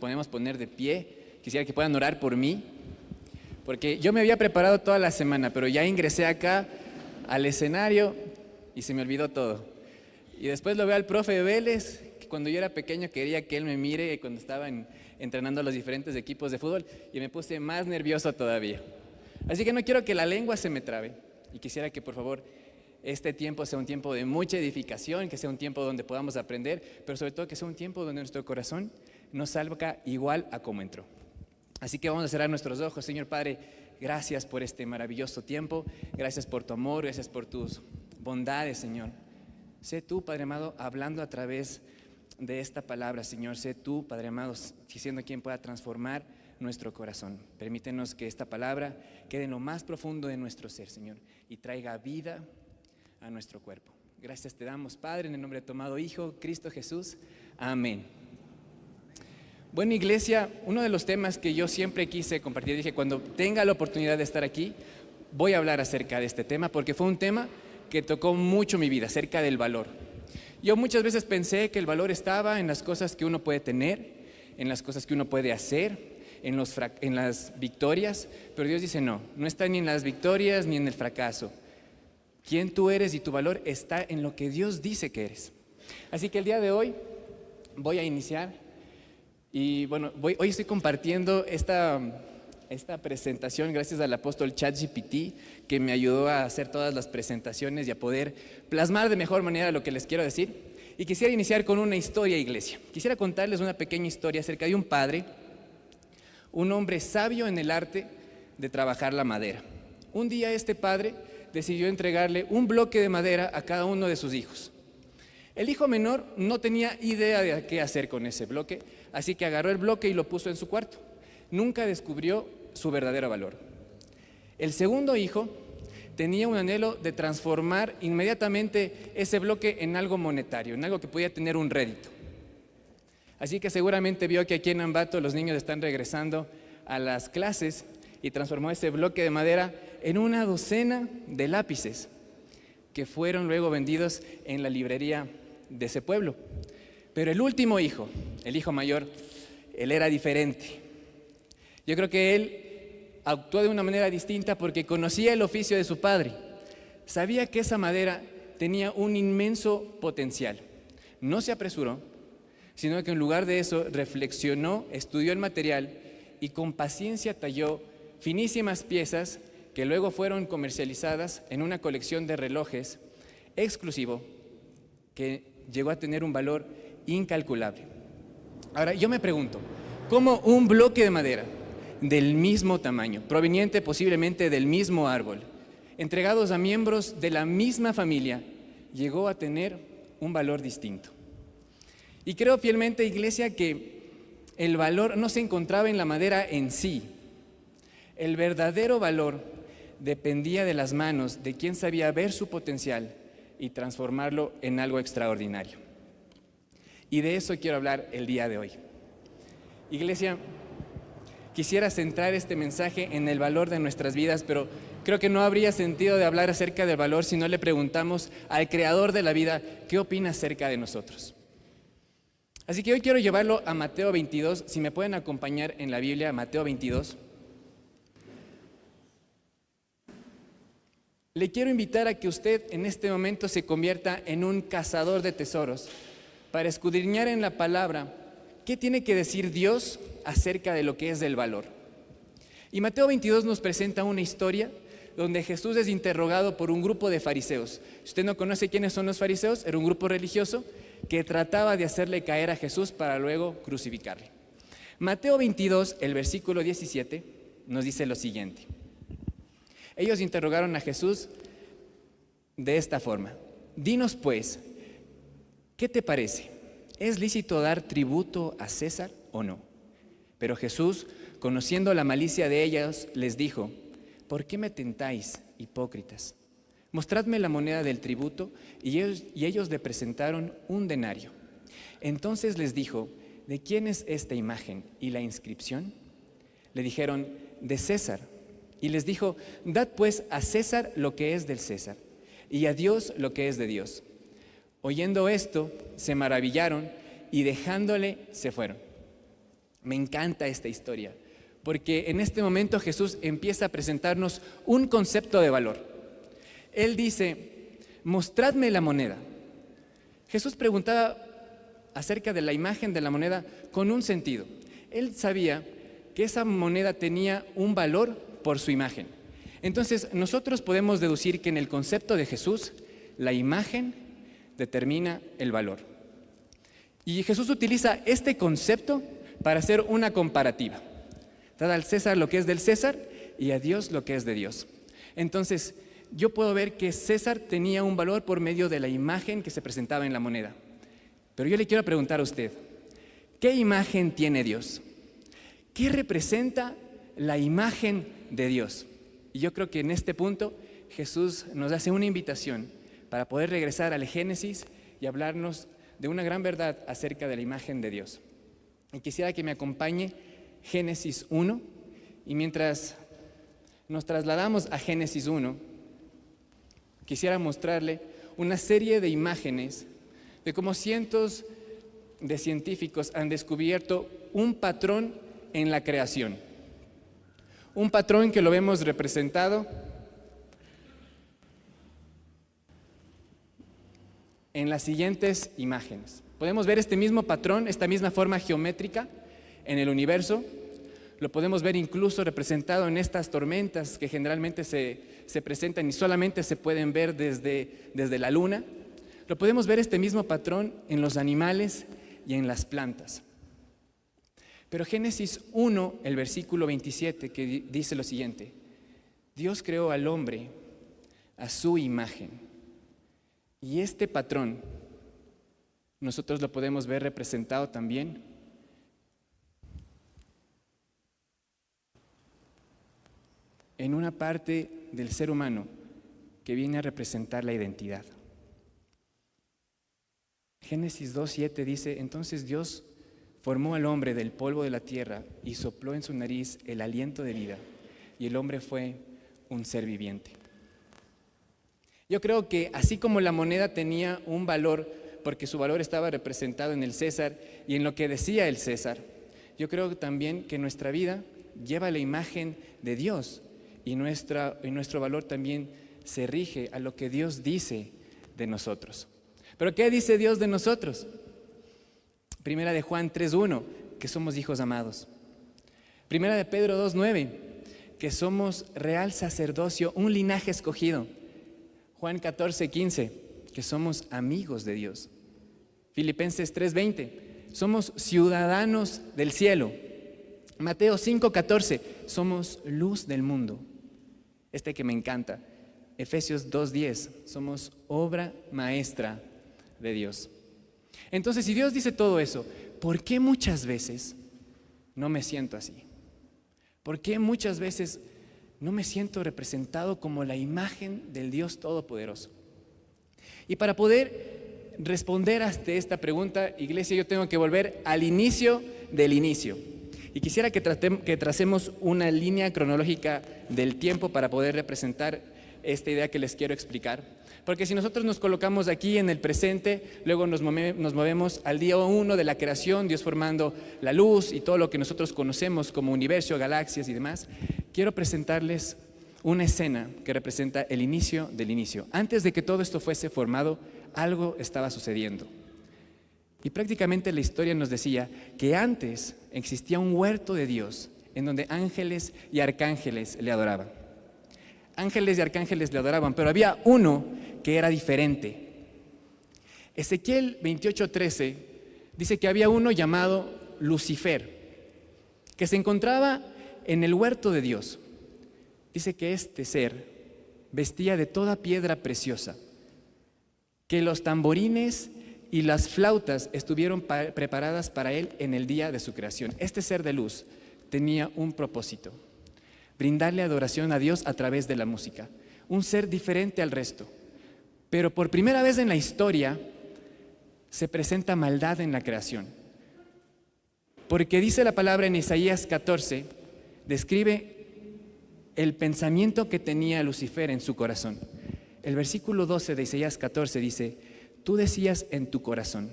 Podemos poner de pie. Quisiera que puedan orar por mí, porque yo me había preparado toda la semana, pero ya ingresé acá al escenario y se me olvidó todo. Y después lo veo al profe Vélez, que cuando yo era pequeño quería que él me mire cuando estaba entrenando a los diferentes equipos de fútbol, y me puse más nervioso todavía. Así que no quiero que la lengua se me trabe, y quisiera que por favor este tiempo sea un tiempo de mucha edificación, que sea un tiempo donde podamos aprender, pero sobre todo que sea un tiempo donde nuestro corazón nos salga igual a como entró. Así que vamos a cerrar nuestros ojos. Señor Padre, gracias por este maravilloso tiempo, gracias por tu amor, gracias por tus bondades, Señor. Sé tú, Padre amado, hablando a través de esta palabra, Señor. Sé tú, Padre amado, siendo quien pueda transformar nuestro corazón. Permítenos que esta palabra quede en lo más profundo de nuestro ser, Señor, y traiga vida a nuestro cuerpo. Gracias te damos, Padre, en el nombre de tu amado Hijo, Cristo Jesús. Amén. Bueno, iglesia, uno de los temas que yo siempre quise compartir, dije, cuando tenga la oportunidad de estar aquí, voy a hablar acerca de este tema, porque fue un tema que tocó mucho mi vida, acerca del valor. Yo muchas veces pensé que el valor estaba en las cosas que uno puede tener, en las cosas que uno puede hacer, en las victorias, pero Dios dice no está ni en las victorias ni en el fracaso. Quién tú eres y tu valor está en lo que Dios dice que eres. Así que el día de hoy voy a iniciar. Y bueno, hoy estoy compartiendo esta presentación gracias al apóstol ChatGPT, que me ayudó a hacer todas las presentaciones y a poder plasmar de mejor manera lo que les quiero decir. Y quisiera iniciar con una historia, iglesia. Quisiera contarles una pequeña historia acerca de un padre, un hombre sabio en el arte de trabajar la madera. Un día este padre decidió entregarle un bloque de madera a cada uno de sus hijos. El hijo menor no tenía idea de qué hacer con ese bloque, así que agarró el bloque y lo puso en su cuarto. Nunca descubrió su verdadero valor. El segundo hijo tenía un anhelo de transformar inmediatamente ese bloque en algo monetario, en algo que podía tener un rédito. Así que seguramente vio que aquí en Ambato los niños están regresando a las clases y transformó ese bloque de madera en una docena de lápices que fueron luego vendidos en la librería de ese pueblo. Pero el último hijo, el hijo mayor, él era diferente. Yo creo que él actuó de una manera distinta porque conocía el oficio de su padre. Sabía que esa madera tenía un inmenso potencial. No se apresuró, sino que en lugar de eso reflexionó, estudió el material y con paciencia talló finísimas piezas que luego fueron comercializadas en una colección de relojes exclusivo que llegó a tener un valor incalculable. Ahora, yo me pregunto, ¿cómo un bloque de madera del mismo tamaño, proveniente posiblemente del mismo árbol, entregados a miembros de la misma familia, llegó a tener un valor distinto? Y creo fielmente, iglesia, que el valor no se encontraba en la madera en sí. El verdadero valor dependía de las manos de quien sabía ver su potencial y transformarlo en algo extraordinario. Y de eso quiero hablar el día de hoy. Iglesia, quisiera centrar este mensaje en el valor de nuestras vidas, pero creo que no habría sentido de hablar acerca del valor si no le preguntamos al creador de la vida qué opina acerca de nosotros. Así que hoy quiero llevarlo a Mateo 22, si me pueden acompañar en la Biblia, Mateo 22. Le quiero invitar a que usted en este momento se convierta en un cazador de tesoros para escudriñar en la palabra qué tiene que decir Dios acerca de lo que es del valor. Y Mateo 22 nos presenta una historia donde Jesús es interrogado por un grupo de fariseos. Si usted no conoce quiénes son los fariseos, era un grupo religioso que trataba de hacerle caer a Jesús para luego crucificarle. Mateo 22, el versículo 17, nos dice lo siguiente. Ellos interrogaron a Jesús de esta forma: dinos pues, ¿qué te parece? ¿Es lícito dar tributo a César o no? Pero Jesús, conociendo la malicia de ellos, les dijo: ¿por qué me tentáis, hipócritas? Mostradme la moneda del tributo. Y ellos le presentaron un denario. Entonces les dijo: ¿de quién es esta imagen y la inscripción? Le dijeron: de César. Y les dijo: dad pues a César lo que es del César, y a Dios lo que es de Dios. Oyendo esto, se maravillaron y dejándole se fueron. Me encanta esta historia, porque en este momento Jesús empieza a presentarnos un concepto de valor. Él dice, mostradme la moneda. Jesús preguntaba acerca de la imagen de la moneda con un sentido. Él sabía que esa moneda tenía un valor por su imagen. Entonces, nosotros podemos deducir que en el concepto de Jesús, la imagen determina el valor. Y Jesús utiliza este concepto para hacer una comparativa. Dad al César lo que es del César y a Dios lo que es de Dios. Entonces, yo puedo ver que César tenía un valor por medio de la imagen que se presentaba en la moneda. Pero yo le quiero preguntar a usted, ¿qué imagen tiene Dios? ¿Qué representa la imagen de Dios? Y yo creo que en este punto Jesús nos hace una invitación para poder regresar al Génesis y hablarnos de una gran verdad acerca de la imagen de Dios. Y quisiera que me acompañe Génesis 1, y mientras nos trasladamos a Génesis 1, quisiera mostrarle una serie de imágenes de cómo cientos de científicos han descubierto un patrón en la creación. Un patrón que lo vemos representado en las siguientes imágenes. Podemos ver este mismo patrón, esta misma forma geométrica en el universo. Lo podemos ver incluso representado en estas tormentas que generalmente se presentan y solamente se pueden ver desde la luna. Lo podemos ver este mismo patrón en los animales y en las plantas. Pero Génesis 1, el versículo 27, que dice lo siguiente: Dios creó al hombre a su imagen. Y este patrón nosotros lo podemos ver representado también en una parte del ser humano que viene a representar la identidad. Génesis 2:7 dice: entonces Dios formó al hombre del polvo de la tierra y sopló en su nariz el aliento de vida, y el hombre fue un ser viviente. Yo creo que así como la moneda tenía un valor, porque su valor estaba representado en el César y en lo que decía el César, yo creo también que nuestra vida lleva la imagen de Dios, y nuestro valor también se rige a lo que Dios dice de nosotros. ¿Pero qué dice Dios de nosotros? Primera de Juan 3:1, que somos hijos amados. Primera de Pedro 2:9, que somos real sacerdocio, un linaje escogido. Juan 14:15, que somos amigos de Dios. Filipenses 3:20, somos ciudadanos del cielo. Mateo 5:14, somos luz del mundo. Este que me encanta. Efesios 2:10, somos obra maestra de Dios. Entonces, si Dios dice todo eso, ¿por qué muchas veces no me siento así? ¿Por qué muchas veces no me siento representado como la imagen del Dios Todopoderoso? Y para poder responder ante esta pregunta, iglesia, yo tengo que volver al inicio del inicio. Y quisiera que tracemos una línea cronológica del tiempo para poder representar esta idea que les quiero explicar. Porque si nosotros nos colocamos aquí en el presente, luego nos movemos al día 1 de la creación, Dios formando la luz y todo lo que nosotros conocemos como universo, galaxias y demás, quiero presentarles una escena que representa el inicio del inicio. Antes de que todo esto fuese formado, algo estaba sucediendo. Y prácticamente la historia nos decía que antes existía un huerto de Dios en donde ángeles y arcángeles le adoraban. Ángeles y arcángeles le adoraban, pero había uno que era diferente. Ezequiel 28:13 dice que había uno llamado Lucifer, que se encontraba en el huerto de Dios. Dice que este ser vestía de toda piedra preciosa, que los tamborines y las flautas estuvieron preparadas para él en el día de su creación. Este ser de luz tenía un propósito: brindarle adoración a Dios a través de la música. Un ser diferente al resto. Pero por primera vez en la historia se presenta maldad en la creación. Porque dice la palabra en Isaías 14, describe el pensamiento que tenía Lucifer en su corazón. El versículo 12 de Isaías 14 dice: tú decías en tu corazón,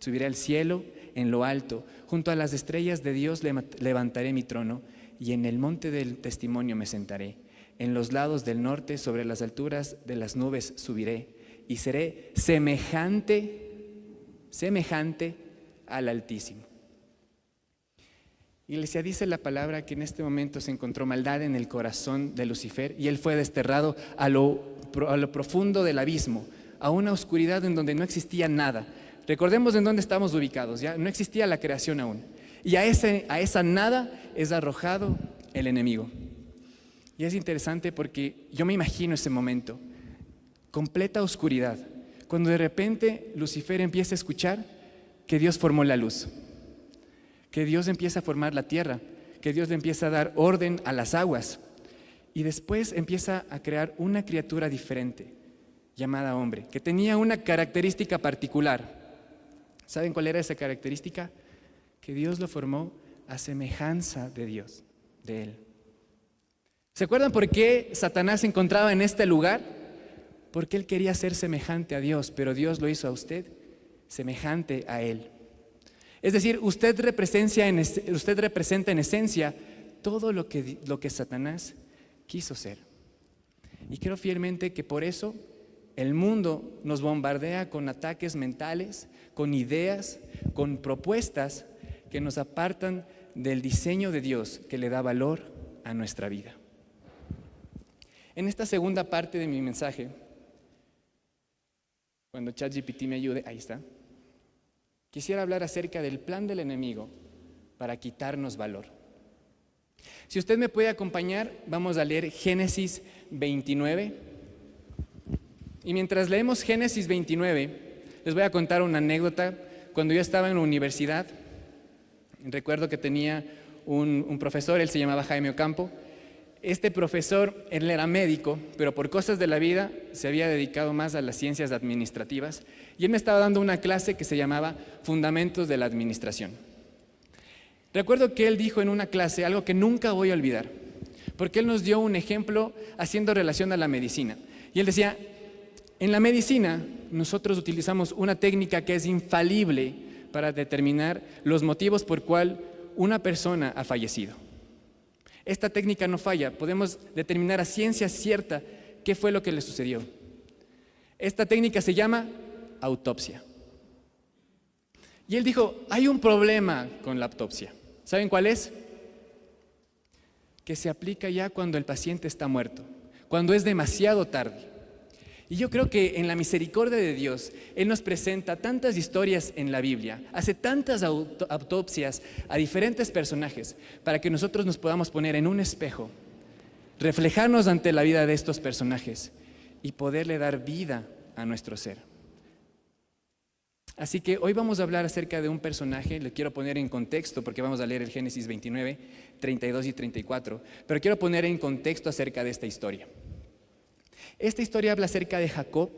subiré al cielo en lo alto, junto a las estrellas de Dios levantaré mi trono, y en el monte del testimonio me sentaré. En los lados del norte, sobre las alturas de las nubes subiré, y seré semejante al Altísimo. Iglesia, dice la palabra que en este momento se encontró maldad en el corazón de Lucifer y él fue desterrado a lo profundo del abismo, a una oscuridad en donde no existía nada. Recordemos en dónde estamos ubicados, ¿ya? No existía la creación aún. Y a esa nada es arrojado el enemigo. Y es interesante porque yo me imagino ese momento, completa oscuridad, cuando de repente Lucifer empieza a escuchar que Dios formó la luz, que Dios empieza a formar la tierra, que Dios le empieza a dar orden a las aguas y después empieza a crear una criatura diferente llamada hombre, que tenía una característica particular. ¿Saben cuál era esa característica? Que Dios lo formó a semejanza de Dios, de Él. ¿Se acuerdan por qué Satanás se encontraba en este lugar? Porque él quería ser semejante a Dios, pero Dios lo hizo a usted semejante a Él. Es decir, usted representa en esencia todo lo que Satanás quiso ser. Y creo fielmente que por eso el mundo nos bombardea con ataques mentales, con ideas, con propuestas que nos apartan del diseño de Dios que le da valor a nuestra vida. En esta segunda parte de mi mensaje, cuando ChatGPT me ayude, ahí está, quisiera hablar acerca del plan del enemigo para quitarnos valor. Si usted me puede acompañar, vamos a leer Génesis 29. Y mientras leemos Génesis 29, les voy a contar una anécdota. Cuando yo estaba en la universidad, recuerdo que tenía un profesor, él se llamaba Jaime Ocampo. Este profesor, él era médico, pero por cosas de la vida se había dedicado más a las ciencias administrativas y él me estaba dando una clase que se llamaba Fundamentos de la Administración. Recuerdo que él dijo en una clase algo que nunca voy a olvidar, porque él nos dio un ejemplo haciendo relación a la medicina. Y él decía, en la medicina nosotros utilizamos una técnica que es infalible para determinar los motivos por cual una persona ha fallecido. Esta técnica no falla, podemos determinar a ciencia cierta qué fue lo que le sucedió. Esta técnica se llama autopsia. Y él dijo, hay un problema con la autopsia. ¿Saben cuál es? Que se aplica ya cuando el paciente está muerto, cuando es demasiado tarde. Y yo creo que en la misericordia de Dios, Él nos presenta tantas historias en la Biblia, hace tantas autopsias a diferentes personajes para que nosotros nos podamos poner en un espejo, reflejarnos ante la vida de estos personajes y poderle dar vida a nuestro ser. Así que hoy vamos a hablar acerca de un personaje, le quiero poner en contexto porque vamos a leer el Génesis 29, 32 y 34, pero quiero poner en contexto acerca de esta historia. Esta historia habla acerca de Jacob,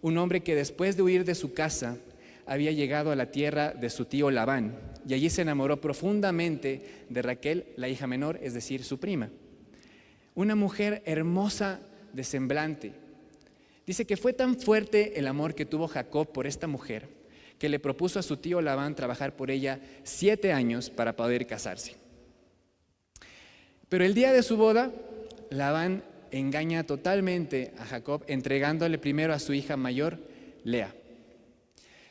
un hombre que después de huir de su casa había llegado a la tierra de su tío Labán y allí se enamoró profundamente de Raquel, la hija menor, es decir, su prima. Una mujer hermosa de semblante. Dice que fue tan fuerte el amor que tuvo Jacob por esta mujer que le propuso a su tío Labán trabajar por ella 7 años para poder casarse. Pero el día de su boda, Labán engaña totalmente a Jacob, entregándole primero a su hija mayor, Lea.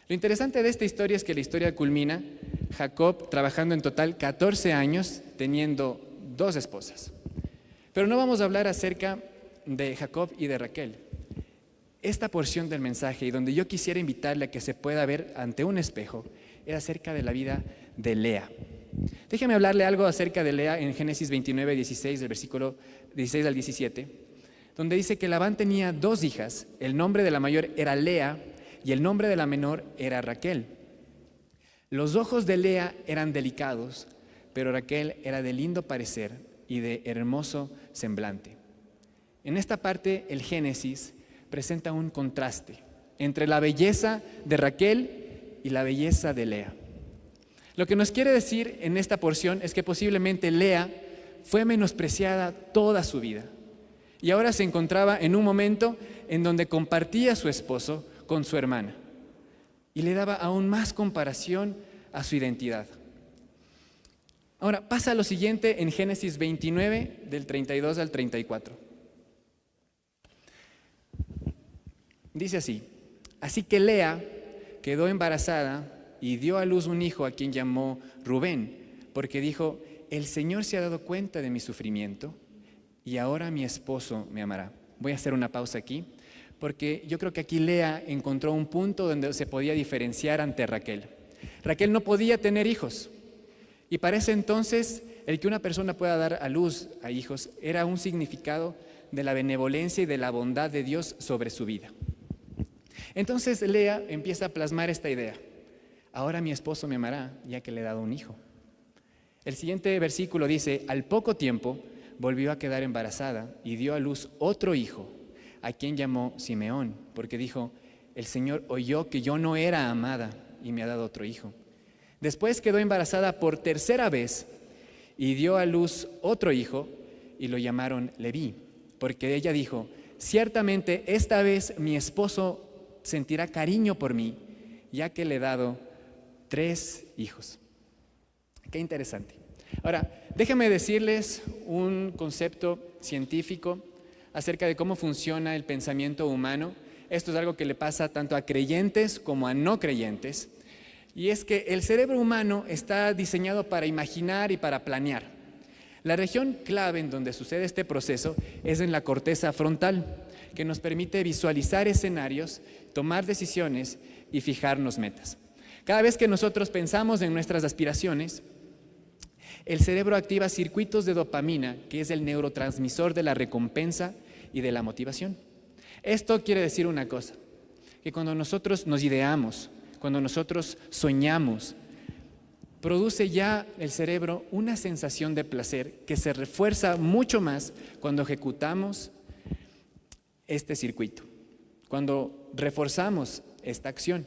Lo interesante de esta historia es que la historia culmina Jacob trabajando en total 14 años, teniendo 2 esposas. Pero no vamos a hablar acerca de Jacob y de Raquel. Esta porción del mensaje, y donde yo quisiera invitarle a que se pueda ver ante un espejo, es acerca de la vida de Lea. Déjeme hablarle algo acerca de Lea en Génesis 29, 16, del versículo 16 al 17, donde dice que Labán tenía 2 hijas, el nombre de la mayor era Lea y el nombre de la menor era Raquel. Los ojos de Lea eran delicados, pero Raquel era de lindo parecer y de hermoso semblante. En esta parte el Génesis presenta un contraste entre la belleza de Raquel y la belleza de Lea. Lo que nos quiere decir en esta porción es que posiblemente Lea fue menospreciada toda su vida y ahora se encontraba en un momento en donde compartía a su esposo con su hermana y le daba aún más comparación a su identidad. Ahora, pasa lo siguiente en Génesis 29, del 32 al 34. Dice así: así que Lea quedó embarazada y dio a luz un hijo a quien llamó Rubén, porque dijo: el Señor se ha dado cuenta de mi sufrimiento y ahora mi esposo me amará. Voy a hacer una pausa aquí, porque yo creo que aquí Lea encontró un punto donde se podía diferenciar ante Raquel. Raquel no podía tener hijos, y para ese entonces el que una persona pueda dar a luz a hijos era un significado de la benevolencia y de la bondad de Dios sobre su vida. Entonces Lea empieza a plasmar esta idea: ahora mi esposo me amará, ya que le he dado un hijo. El siguiente versículo dice: al poco tiempo volvió a quedar embarazada y dio a luz otro hijo, a quien llamó Simeón, porque dijo: el Señor oyó que yo no era amada y me ha dado otro hijo. Después quedó embarazada por tercera vez y dio a luz otro hijo y lo llamaron Leví, porque ella dijo: ciertamente esta vez mi esposo sentirá cariño por mí, ya que le he dado 3 hijos. Qué interesante. Ahora, déjenme decirles un concepto científico acerca de cómo funciona el pensamiento humano. Esto es algo que le pasa tanto a creyentes como a no creyentes. Y es que el cerebro humano está diseñado para imaginar y para planear. La región clave en donde sucede este proceso es en la corteza frontal, que nos permite visualizar escenarios, tomar decisiones y fijarnos metas. Cada vez que nosotros pensamos en nuestras aspiraciones, el cerebro activa circuitos de dopamina, que es el neurotransmisor de la recompensa y de la motivación. Esto quiere decir una cosa: que cuando nosotros nos ideamos, cuando nosotros soñamos, produce ya el cerebro una sensación de placer que se refuerza mucho más cuando ejecutamos este circuito, cuando reforzamos esta acción.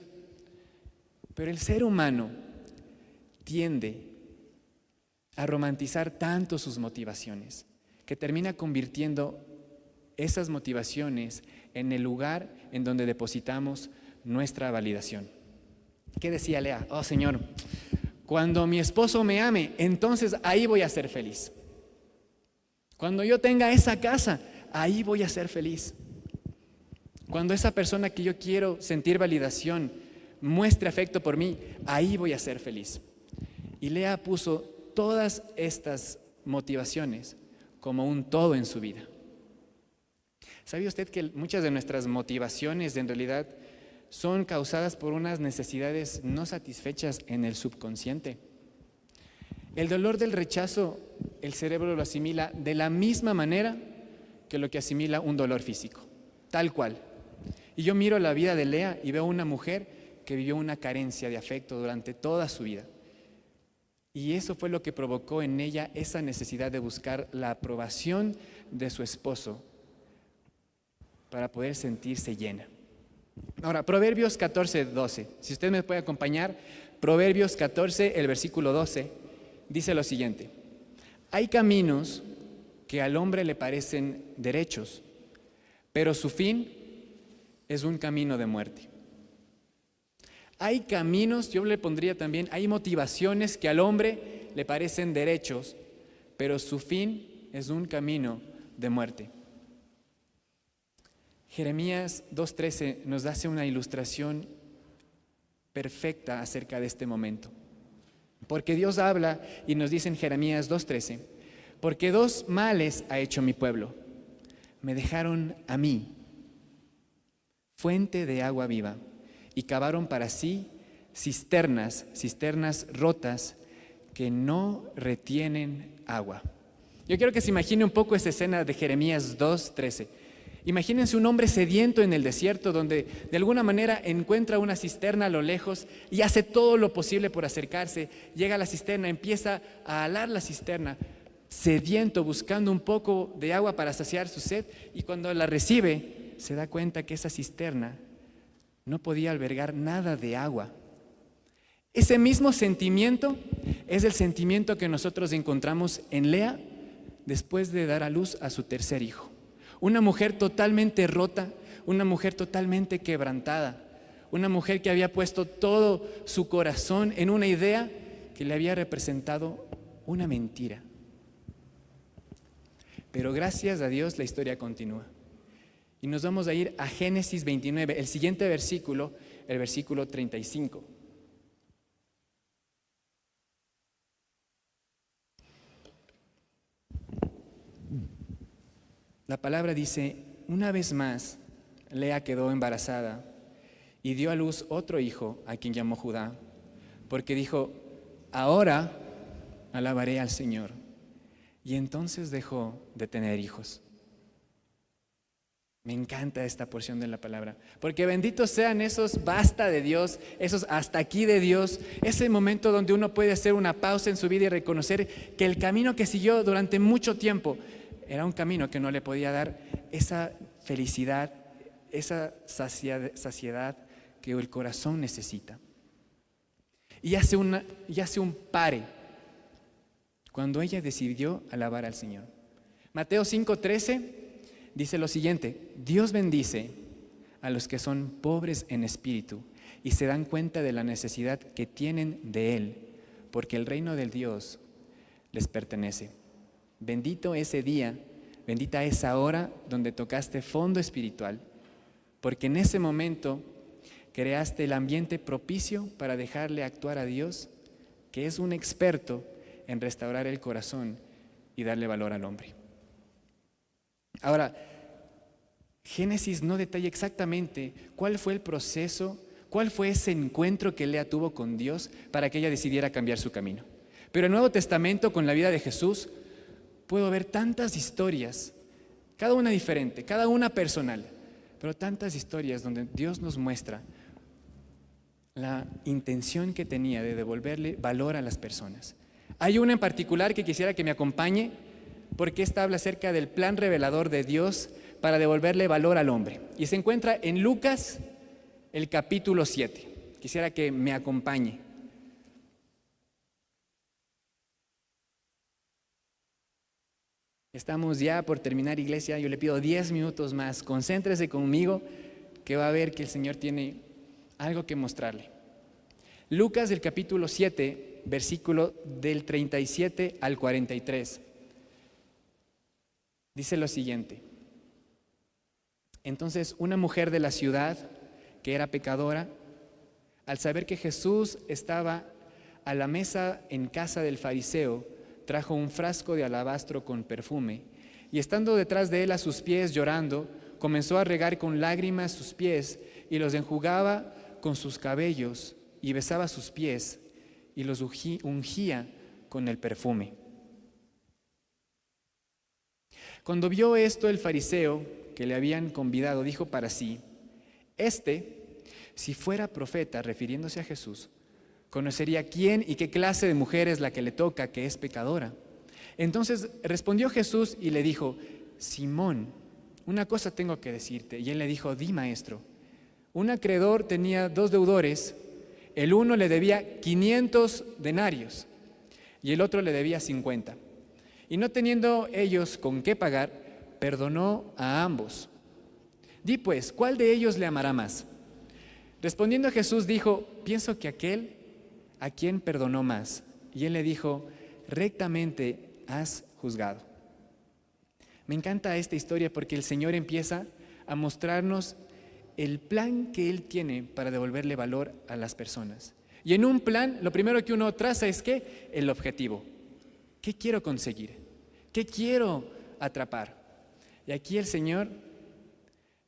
Pero el ser humano tiende a romantizar tanto sus motivaciones que termina convirtiendo esas motivaciones en el lugar en donde depositamos nuestra validación. ¿Qué decía Lea? Oh, Señor, cuando mi esposo me ame, entonces ahí voy a ser feliz. Cuando yo tenga esa casa, ahí voy a ser feliz. Cuando esa persona que yo quiero sentir validación muestre afecto por mí, ahí voy a ser feliz. Y Lea puso todas estas motivaciones como un todo en su vida. ¿Sabía usted que muchas de nuestras motivaciones en realidad son causadas por unas necesidades no satisfechas en el subconsciente? El dolor del rechazo, el cerebro lo asimila de la misma manera que lo que asimila un dolor físico, tal cual. Y yo miro la vida de Lea y veo una mujer que vivió una carencia de afecto durante toda su vida. Y eso fue lo que provocó en ella esa necesidad de buscar la aprobación de su esposo para poder sentirse llena. Ahora, Proverbios 14, 12. Si usted me puede acompañar, Proverbios 14, el versículo 12, dice lo siguiente: hay caminos que al hombre le parecen derechos, pero su fin es un camino de muerte. Hay caminos, yo le pondría también, hay motivaciones que al hombre le parecen derechos, pero su fin es un camino de muerte. Jeremías 2:13 nos hace una ilustración perfecta acerca de este momento. Porque Dios habla y nos dice en Jeremías 2:13: porque 2 males ha hecho mi pueblo. Me dejaron a mí, fuente de agua viva, y cavaron para sí cisternas rotas que no retienen agua. Yo quiero que se imagine un poco esa escena de Jeremías 2:13. Imagínense un hombre sediento en el desierto donde de alguna manera encuentra una cisterna a lo lejos y hace todo lo posible por acercarse. Llega a la cisterna, empieza a alar la cisterna, sediento, buscando un poco de agua para saciar su sed, y cuando la recibe se da cuenta que esa cisterna no podía albergar nada de agua. Ese mismo sentimiento es el sentimiento que nosotros encontramos en Lea después de dar a luz a su tercer hijo. Una mujer totalmente rota, una mujer totalmente quebrantada, Una mujer que había puesto todo su corazón en una idea que le había representado una mentira. Pero gracias a Dios la historia continúa. Y nos vamos a ir a Génesis 29, el siguiente versículo, el versículo 35. La palabra dice: una vez más, Lea quedó embarazada y dio a luz otro hijo, a quien llamó Judá, porque dijo: ahora alabaré al Señor. Y entonces dejó de tener hijos. Me encanta esta porción de la palabra, porque benditos sean esos basta de Dios, esos hasta aquí de Dios, ese momento donde uno puede hacer una pausa en su vida y reconocer que el camino que siguió durante mucho tiempo era un camino que no le podía dar esa felicidad, esa saciedad que el corazón necesita. Y hace un pare cuando ella decidió alabar al Señor. Mateo 5:13 dice lo siguiente: Dios bendice a los que son pobres en espíritu y se dan cuenta de la necesidad que tienen de Él, porque el reino de Dios les pertenece. Bendito ese día, bendita esa hora donde tocaste fondo espiritual, porque en ese momento creaste el ambiente propicio para dejarle actuar a Dios, que es un experto en restaurar el corazón y darle valor al hombre. Ahora, Génesis no detalla exactamente cuál fue el proceso, cuál fue ese encuentro que Lea tuvo con Dios para que ella decidiera cambiar su camino. Pero en el Nuevo Testamento, con la vida de Jesús, puedo ver tantas historias, cada una diferente, cada una personal, pero tantas historias donde Dios nos muestra la intención que tenía de devolverle valor a las personas. Hay una en particular que quisiera que me acompañe, porque esta habla acerca del plan revelador de Dios para devolverle valor al hombre. Y se encuentra en Lucas, el capítulo 7. Quisiera que me acompañe. Estamos ya por terminar, iglesia. Yo le pido 10 minutos más. Concéntrese conmigo, que va a ver que el Señor tiene algo que mostrarle. Lucas, el capítulo 7, versículo del 37 al 43. Dice lo siguiente: entonces una mujer de la ciudad, que era pecadora, al saber que Jesús estaba a la mesa en casa del fariseo, trajo un frasco de alabastro con perfume, y estando detrás de él a sus pies llorando, comenzó a regar con lágrimas sus pies y los enjugaba con sus cabellos, y besaba sus pies y los ungía con el perfume. Cuando vio esto, el fariseo que le habían convidado dijo para sí: si fuera profeta, refiriéndose a Jesús, conocería quién y qué clase de mujer es la que le toca, que es pecadora. Entonces respondió Jesús y le dijo: Simón, una cosa tengo que decirte. Y él le dijo: di, maestro. Un acreedor tenía 2 deudores. El uno le debía 500 denarios y el otro le debía 50. Y no teniendo ellos con qué pagar, perdonó a ambos. Di pues, ¿cuál de ellos le amará más? Respondiendo Jesús dijo: pienso que aquel a quien perdonó más. Y él le dijo: rectamente has juzgado. Me encanta esta historia porque el Señor empieza a mostrarnos el plan que Él tiene para devolverle valor a las personas. Y en un plan, lo primero que uno traza es ¿qué? El objetivo. ¿Qué quiero conseguir? ¿Qué quiero atrapar? Y aquí el Señor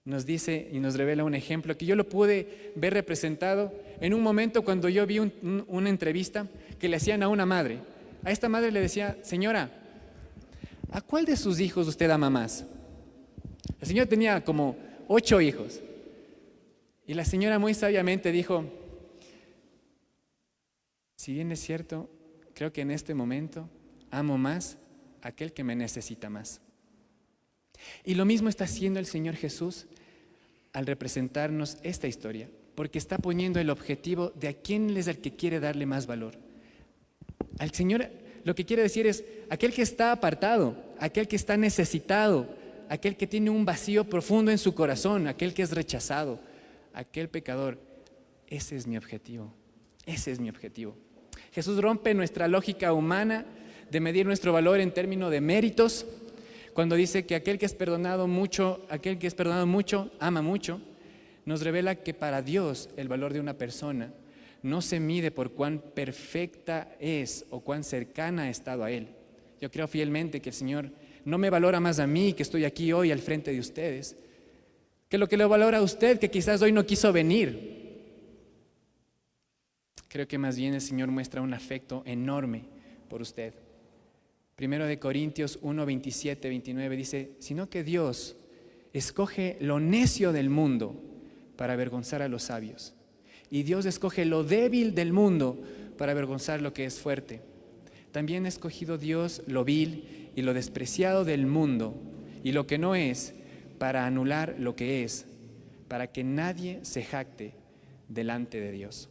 nos dice y nos revela un ejemplo que yo lo pude ver representado en un momento cuando yo vi una entrevista que le hacían a una madre. A esta madre le decía: señora, ¿a cuál de sus hijos usted ama más? El señor tenía como 8 hijos. Y la señora muy sabiamente dijo: si bien es cierto, creo que en este momento amo más a aquel que me necesita más. Y lo mismo está haciendo el Señor Jesús al representarnos esta historia, porque está poniendo el objetivo de a quién es el que quiere darle más valor. Al Señor lo que quiere decir es aquel que está apartado, aquel que está necesitado, aquel que tiene un vacío profundo en su corazón, aquel que es rechazado, aquel pecador. Ese es mi objetivo. Ese es mi objetivo. Jesús rompe nuestra lógica humana de medir nuestro valor en términos de méritos, cuando dice que aquel que es perdonado mucho, ama mucho. Nos revela que para Dios el valor de una persona no se mide por cuán perfecta es o cuán cercana ha estado a Él. Yo creo fielmente que el Señor no me valora más a mí, que estoy aquí hoy al frente de ustedes, que lo que le valora a usted, que quizás hoy no quiso venir. Creo que más bien el Señor muestra un afecto enorme por usted. 1 Corintios 1, 27, 29 dice, sino que Dios escoge lo necio del mundo para avergonzar a los sabios. Y Dios escoge lo débil del mundo para avergonzar lo que es fuerte. También ha escogido Dios lo vil y lo despreciado del mundo y lo que no es para anular lo que es, para que nadie se jacte delante de Dios.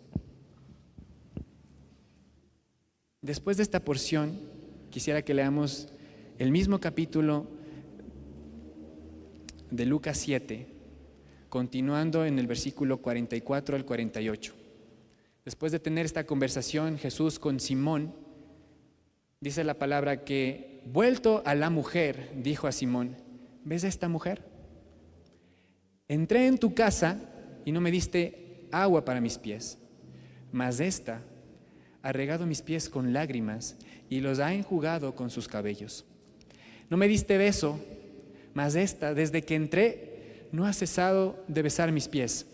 Después de esta porción, quisiera que leamos el mismo capítulo de Lucas 7, continuando en el versículo 44 al 48. Después de tener esta conversación, Jesús con Simón, dice la palabra que, vuelto a la mujer, dijo a Simón, ¿ves a esta mujer? Entré en tu casa y no me diste agua para mis pies, mas esta ha regado mis pies con lágrimas y los ha enjugado con sus cabellos. No me diste beso, mas esta, desde que entré, no ha cesado de besar mis pies.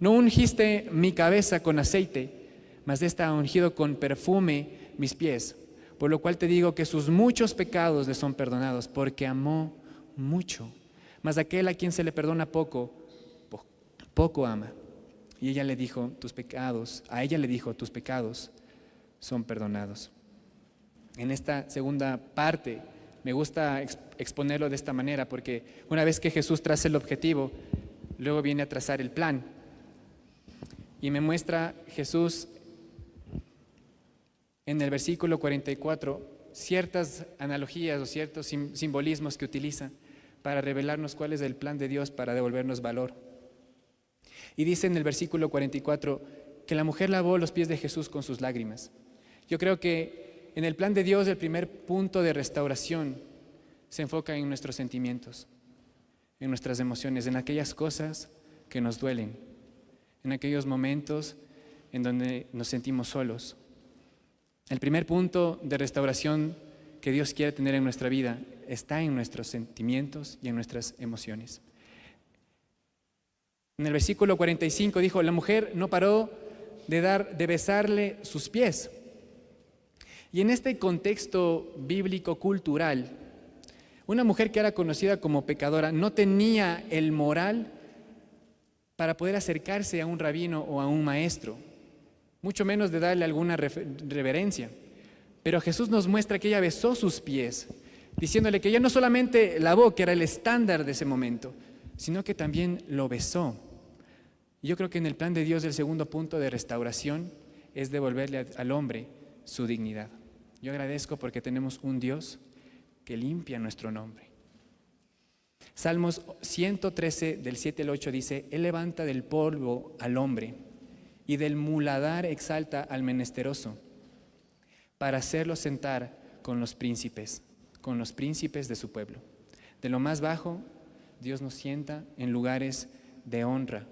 No ungiste mi cabeza con aceite, mas esta ha ungido con perfume mis pies. Por lo cual te digo que sus muchos pecados le son perdonados, porque amó mucho. Mas aquel a quien se le perdona poco, poco ama. Y ella le dijo, tus pecados son perdonados. En esta segunda parte me gusta exponerlo de esta manera, porque una vez que Jesús traza el objetivo, luego viene a trazar el plan. Y me muestra Jesús en el versículo 44 ciertas analogías o ciertos simbolismos que utiliza para revelarnos cuál es el plan de Dios para devolvernos valor. Y dice en el versículo 44 que la mujer lavó los pies de Jesús con sus lágrimas. Yo creo que en el plan de Dios el primer punto de restauración se enfoca en nuestros sentimientos, en nuestras emociones, en aquellas cosas que nos duelen, en aquellos momentos en donde nos sentimos solos. El primer punto de restauración que Dios quiere tener en nuestra vida está en nuestros sentimientos y en nuestras emociones. En el versículo 45 dijo, la mujer no paró de besarle sus pies. Y en este contexto bíblico-cultural, una mujer que era conocida como pecadora no tenía el moral para poder acercarse a un rabino o a un maestro, mucho menos de darle alguna reverencia. Pero Jesús nos muestra que ella besó sus pies, diciéndole que ella no solamente lavó, que era el estándar de ese momento, sino que también lo besó. Y yo creo que en el plan de Dios el segundo punto de restauración es devolverle al hombre su dignidad. Yo agradezco porque tenemos un Dios que limpia nuestro nombre. Salmos 113 del 7 al 8 dice, Él levanta del polvo al hombre y del muladar exalta al menesteroso para hacerlo sentar con los príncipes de su pueblo. De lo más bajo, Dios nos sienta en lugares de honra.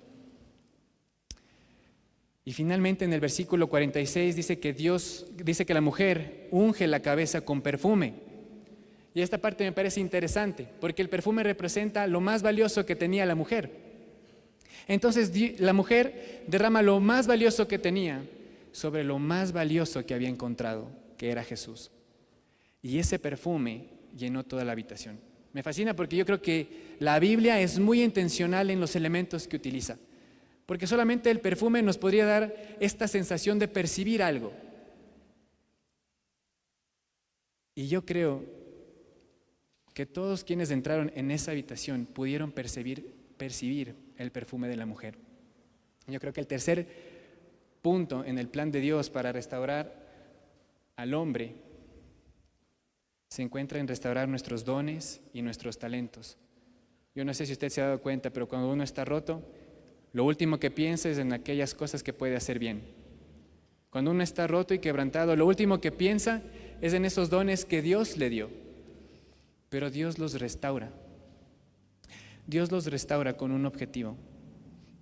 Y finalmente en el versículo 46 dice que la mujer unge la cabeza con perfume. Y esta parte me parece interesante, porque el perfume representa lo más valioso que tenía la mujer. Entonces la mujer derrama lo más valioso que tenía sobre lo más valioso que había encontrado, que era Jesús. Y ese perfume llenó toda la habitación. Me fascina porque yo creo que la Biblia es muy intencional en los elementos que utiliza. Porque solamente el perfume nos podría dar esta sensación de percibir algo. Y yo creo que todos quienes entraron en esa habitación pudieron percibir el perfume de la mujer. Yo creo que el tercer punto en el plan de Dios para restaurar al hombre se encuentra en restaurar nuestros dones y nuestros talentos. Yo no sé si usted se ha dado cuenta, pero cuando uno está roto, lo último que piensa es en aquellas cosas que puede hacer bien. Cuando uno está roto y quebrantado, lo último que piensa es en esos dones que Dios le dio. Pero Dios los restaura. Dios los restaura con un objetivo,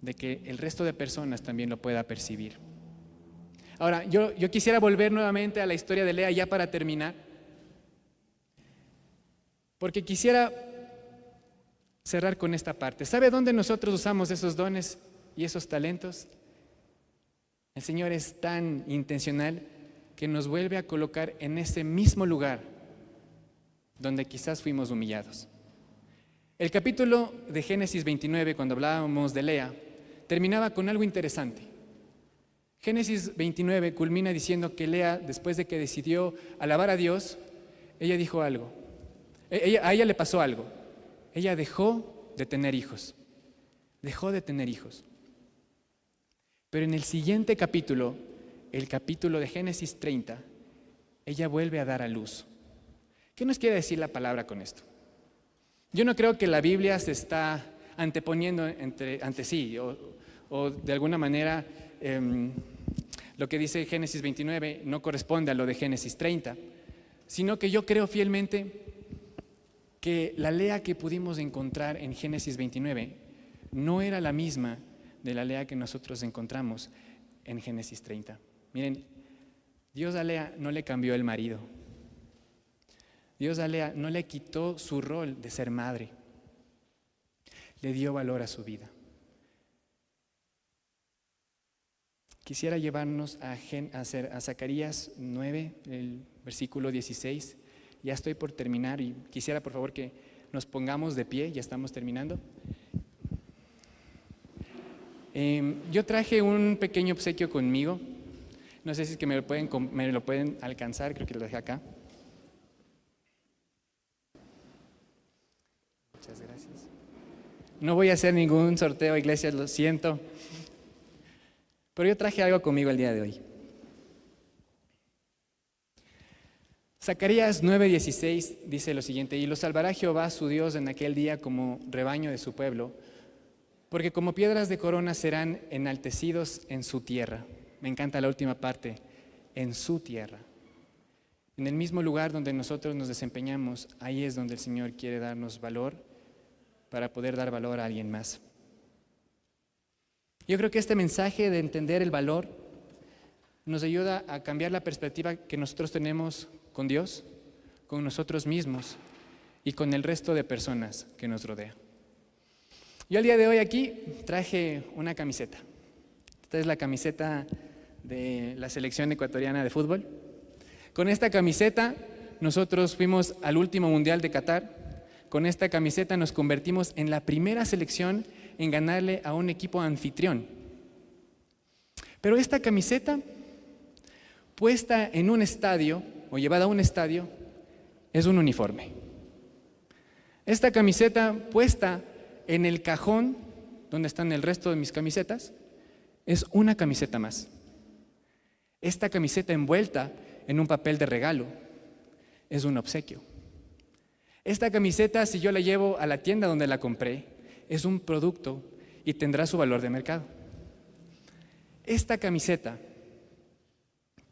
de que el resto de personas también lo pueda percibir. Ahora, yo quisiera volver nuevamente a la historia de Lea ya para terminar, porque quisiera cerrar con esta parte. ¿Sabe dónde nosotros usamos esos dones y esos talentos? El Señor es tan intencional que nos vuelve a colocar en ese mismo lugar donde quizás fuimos humillados. El capítulo de Génesis 29, cuando hablábamos de Lea, terminaba con algo interesante. Génesis 29 culmina diciendo que Lea, después de que decidió alabar a Dios, ella dijo algo. A ella le pasó algo. Ella dejó de tener hijos. Dejó de tener hijos. Pero en el siguiente capítulo, el capítulo de Génesis 30, ella vuelve a dar a luz. ¿Qué nos quiere decir la palabra con esto? Yo no creo que la Biblia se está anteponiendo ante sí, o de alguna manera lo que dice Génesis 29 no corresponde a lo de Génesis 30, sino que yo creo fielmente que la Lea que pudimos encontrar en Génesis 29 no era la misma de la Lea que nosotros encontramos en Génesis 30. Miren, Dios a Lea no le cambió el marido. Dios a Lea no le quitó su rol de ser madre. Le dio valor a su vida. Quisiera llevarnos a Zacarías 9, el versículo 16. Ya estoy por terminar y quisiera por favor que nos pongamos de pie, ya estamos terminando. Yo traje un pequeño obsequio conmigo. No sé si es que me lo pueden alcanzar, creo que lo dejé acá. Muchas gracias. No voy a hacer ningún sorteo, iglesia, lo siento. Pero yo traje algo conmigo el día de hoy. Zacarías 9:16 dice lo siguiente: y lo salvará Jehová su Dios en aquel día como rebaño de su pueblo, porque como piedras de corona serán enaltecidos en su tierra. Me encanta la última parte, en su tierra. En el mismo lugar donde nosotros nos desempeñamos, ahí es donde el Señor quiere darnos valor para poder dar valor a alguien más. Yo creo que este mensaje de entender el valor nos ayuda a cambiar la perspectiva que nosotros tenemos con Dios, con nosotros mismos y con el resto de personas que nos rodean. Yo el día de hoy aquí traje una camiseta. Esta es la camiseta de la selección ecuatoriana de fútbol. Con esta camiseta nosotros fuimos al último Mundial de Qatar. Con esta camiseta nos convertimos en la primera selección en ganarle a un equipo anfitrión. Pero esta camiseta, puesta en un estadio o llevada a un estadio, es un uniforme. Esta camiseta puesta en el cajón donde están el resto de mis camisetas es una camiseta más. Esta camiseta envuelta en un papel de regalo es un obsequio. Esta camiseta, si yo la llevo a la tienda donde la compré, es un producto y tendrá su valor de mercado. Esta camiseta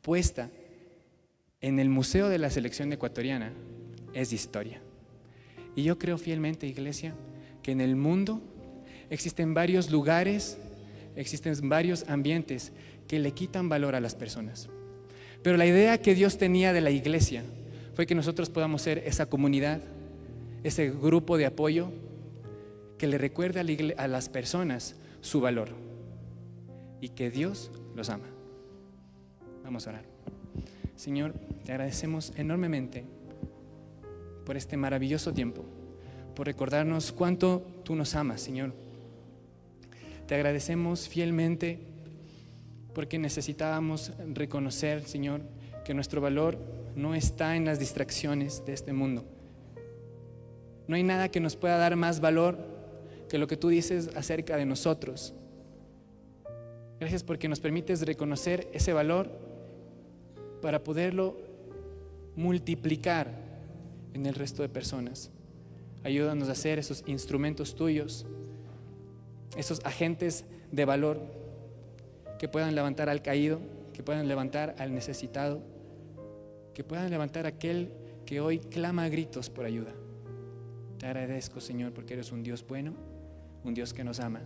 puesta en el Museo de la Selección Ecuatoriana es historia. Y yo creo fielmente, iglesia, que en el mundo existen varios lugares, existen varios ambientes que le quitan valor a las personas. Pero la idea que Dios tenía de la iglesia fue que nosotros podamos ser esa comunidad, ese grupo de apoyo que le recuerde a las personas su valor y que Dios los ama. Vamos a orar. Señor, te agradecemos enormemente por este maravilloso tiempo, por recordarnos cuánto tú nos amas, Señor. Te agradecemos fielmente porque necesitábamos reconocer, Señor, que nuestro valor no está en las distracciones de este mundo. No hay nada que nos pueda dar más valor que lo que tú dices acerca de nosotros. Gracias porque nos permites reconocer ese valor para poderlo multiplicar en el resto de personas. Ayúdanos a ser esos instrumentos tuyos, esos agentes de valor, que puedan levantar al caído, que puedan levantar al necesitado, que puedan levantar a aquel que hoy clama a gritos por ayuda. Te agradezco, Señor, porque eres un Dios bueno, un Dios que nos ama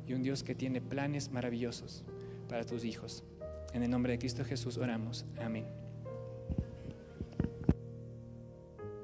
y un Dios que tiene planes maravillosos para tus hijos. En el nombre de Cristo Jesús oramos. Amén.